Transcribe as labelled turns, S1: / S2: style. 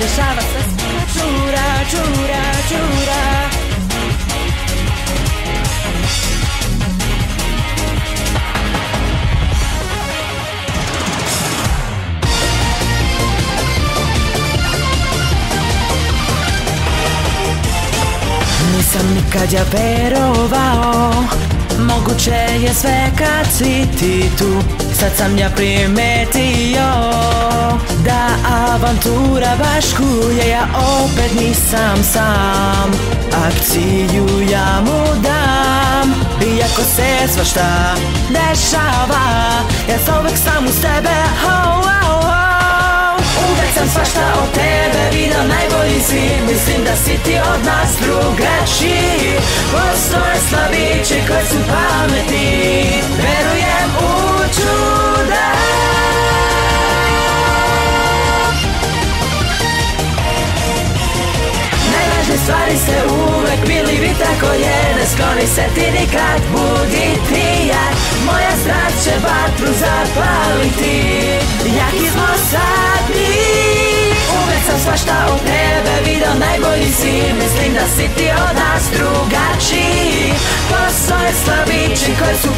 S1: dešava se čura, čura, čura. Nisam nikad ja verovao, moguće je sve kad si ti tu. Sad sam ja primetio da avantura baš kuje. Ja opet nisam sam, akciju ja mu dam. Iako se svašta dešava, ja uvek sam uz tebe. Uvek sam svašta od tebe vidio, najbolji si. Mislim da si ti od nas drugačiji. Postoje slabići koji su pametni, verujem u čuda. Najvažnije stvari se uvek bili, vi tako je. Ne skloni se ti nikad, budi ti jak. Moja strast će vatru zapaliti, jaki smo sad mi. Uvek sam svašta od tebe vidio, najbolji si. Mislim da si ti od nas drugačiji. Postoje slabići koji su